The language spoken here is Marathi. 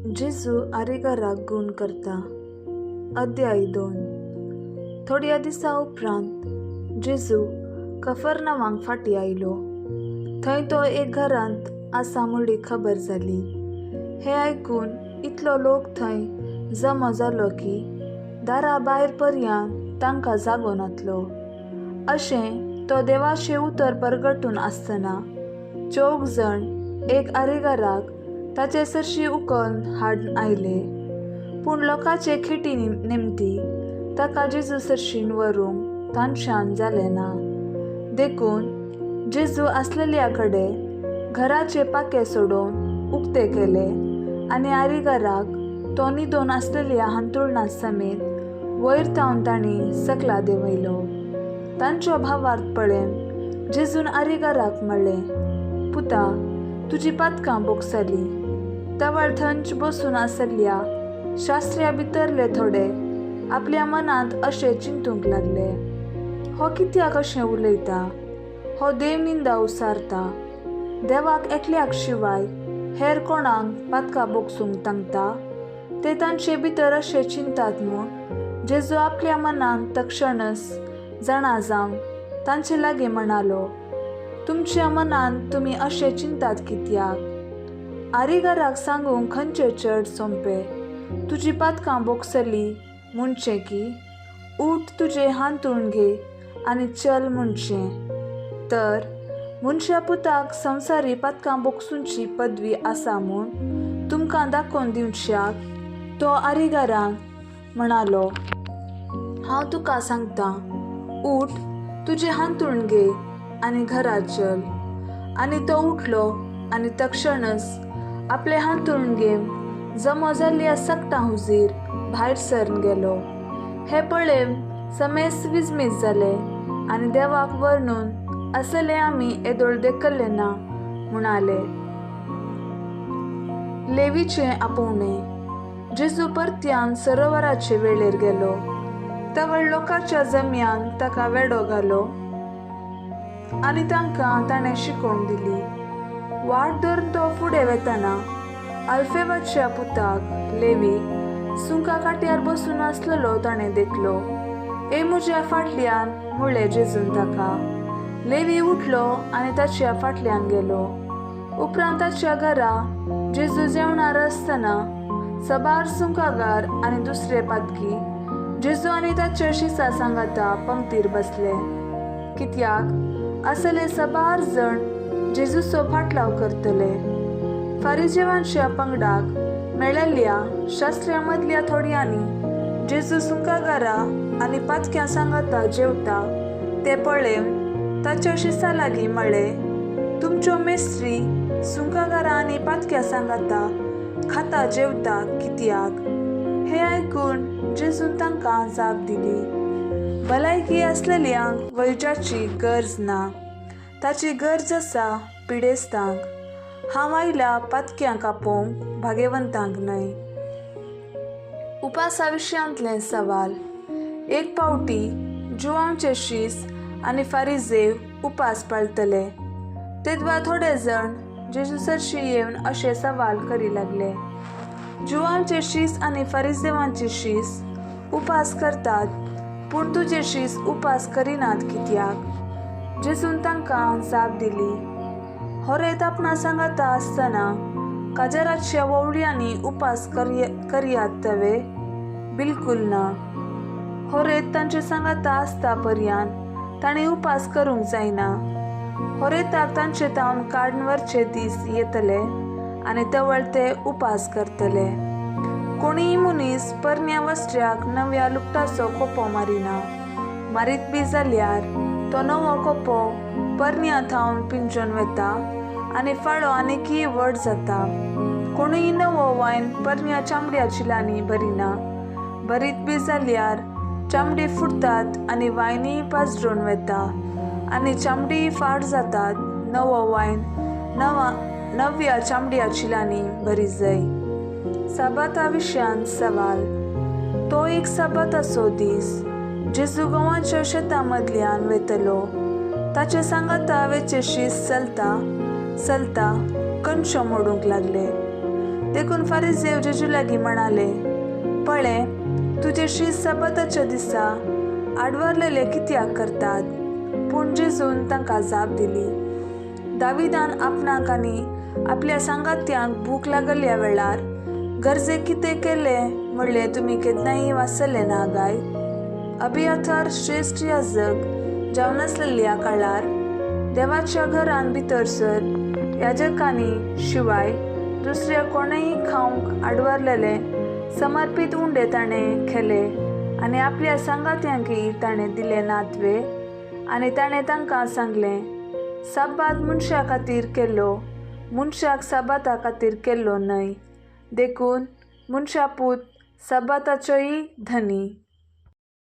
जेजू आरिगाराक गूण करता. अध्याय 2. थोड्या दिसा उपरांत जेजू कफरनावांक फाटीं आयलो. थंय तो एक घरांत आसा म्हणली खबर जाली. हें आयकून इतलो लोक थंय जमो जालो की दारा भायर पर्यंत तांकां जागो नासलो. अशें तो देवाचें उतर परगटून आसतना 4 जाण एक आरिगाराक ताचे सरशी उखलून हाडून आयले. पूण लोकांचे खिटी निमती ताका जेजू सरशीन व्हरूंक तांच्यान जालें ना. देखून जेजू आसलेल्या कडेन घराचे पाके सोडून उक्ते केले आनी आरिगाराक तो न्हिदोन आसलेल्या हांतरुणा समेत वयर थावन तांणी सकला देंवयलो. तांच्या भावार्थ पळोवन जेजून आरिगाराक म्हणलें, पुता, तुजी पातकां बोगसली. तवळ थंच बसून आसलेल्या शास्त्र्या भितरले थोडे आपल्या मनांत अशें चिंतूंक लागले, हो कित्याक अशें उलयता? हो देव निंदा उसारता. देवाक एकल्याक शिवाय हेर कोणाक पातकां बोगसूंक सांगता? ते तांचे भितर अशें चिंतात म्हूण जेजू आपल्या मनांत तक्षणच जाणा जावन तांचे लागीं म्हणालो, तुमच्या मनांत तुमी अशें चिंतात कित्याक? आरिगाराक सांगूंक खंयचें चड सोंपें? तुजी पातकां बोगसली म्हणचें की उठ, तुजें हांतरूण घे आनी चल म्हणचें? तर मनशा पुताक संवसारी पातकां बोगसूंची पदवी आसा म्हूण तुमकां दाखोवन दिवच्याक तो आरिगाराक म्हणालो, हांव तुका सांगतां, उठ, तुजें हांतरूण घे आनी घरा चल. आनी तो उठलो आनी तक्षणच आपलें हांतरूण घेवन जमो जाल्ल्या सकटां हुजीर भायर सरून गेलो. हें पळोवन समेस विजमीत जाले आनी देवाक वर्णून असले आमी येदोळ देखल्ले ना म्हणाले. लेवीचें आपोवणें. जेजू परत्यान सरोवराचे वेळेर गेलो. तवळ लोकांच्या जम्यान ताका वेडो घालो आनी तांकां ताणें शिकोवण दिली. वाट धरून तो फुडें वेतना अल्फेवाच्या पुताक लेवी सुंका काट्यार बसून आसलेलो ताणें देखलो. ए म्हज्या फाटल्यान म्हणलें जेजून ताका. लेवी उठलो आनी ताच्या फाटल्यान गेलो. उपरांत ताच्या घरा जेजू जेवणार आसतना साबार सुंकागार आनी दुसरे पातकी जेजू आनी ताच्या शिसा सांगाता पंक्तीर बसले. कित्याक असले साबार जण जेजूचो फाटलाव करतले. फारिजेवांच्या पंगडाक मेळिल्ल्या शास्त्र्यां मदल्या थोड्यांनी जेजू सुंकागारा आनी पातक्यां सांगाता जेवता ते पळोवन ताच्या शिसा लागीं म्हणलें, तुमच्यो मेस्त्री सुंकागारा आनी पातक्यां सांगाता खाता जेवता कित्याक? हें आयकून जेजून तांकां जाप दिली, भलायकी आसलेल्यांक वैजाची गरज ना, ताची गरज आसा पिडेस्तांक. हांव आयला पातक्यांक आपोवंक, भाग्यवंतांक न्हय. उपासा विशयांतले सवाल. एक फावटी जुवांवचे शीस आनी फारिजेव उपास पाळटले. तेदवा थोडे जाण जेजू सरशी येवन अशे सवाल करी लागले. जुवांवचे शीस आनी फारिजेवांचे शीस उपास करतात, पूण तुजे शीस उपास करिनात कित्याक? जेजून तांकां जाप दिली, होरेत आपणा सांगाता आसतना काजाराच्या वोवळ्यांनी उपास करयात तवे? बिलकूल ना. होरेत तांचे सांगाता आसता पर्यंत तांणी उपास करूंक जायना. होरेताक तांचे तावन काडून व्हरचे दीस येतले आनी तवळ ते उपास करतले. कोणीय मनीस परन्या वस्त्र्याक नव्या लुगटाचो कोपो मारिना. मारीत बी जाल्यार तो नवो कोपो परन्या थावन पिंजोन वेता आनी फाळो आनीकय व्हड जाता. कोणूय नवो वायन परन्या चामड्या चिलांनी भरिना. भरीत बी जाल्यार चामडी फुटतात आनी वायनय पाजरून वेता आनी चामडीय फाट जातात. नवो वायन नव्या चामड्या चिलांनी भरी जाय. साबाता विशयांत सवाल. तो एक साबाताचो दीस जेजू गोवाच्या शेतां मदल्यान वेतलो. ताचे सांगाता वेचे शीस चलता चलता कंचो मोडूंक लागले. देखून फारिझेव जेजू लागीं म्हणाले, पळे, तुजे शीस सबताच्या दिसा आडवरलेले कित्याक करतात? पूण जेजून तांकां जाप दिली, दाविदान आपणाक आनी आपल्या सांगात्यांक भूक लागल्ल्या वेळार गरजेक कितें केलें म्हणलें तुमी केन्नाय वाचले ना काय? अबियाथार श्रेश्ठ याजक जावन आसलेल्या काळार देवाच्या घरान भितरसर याजकांनी शिवाय दुसऱ्या कोणेय खावंक आडवरलेले समर्पीत उंडे ताणें केले आनी आपल्या सांगात्यांकय ताणें दिले नातवे. आनी ताणें तांकां सांगलें, साबात मनशा खातीर केल्लो, मनशाक साबाता खातीर केल्लो न्हय. देखून मनशा पूत साबाताचोय धनी.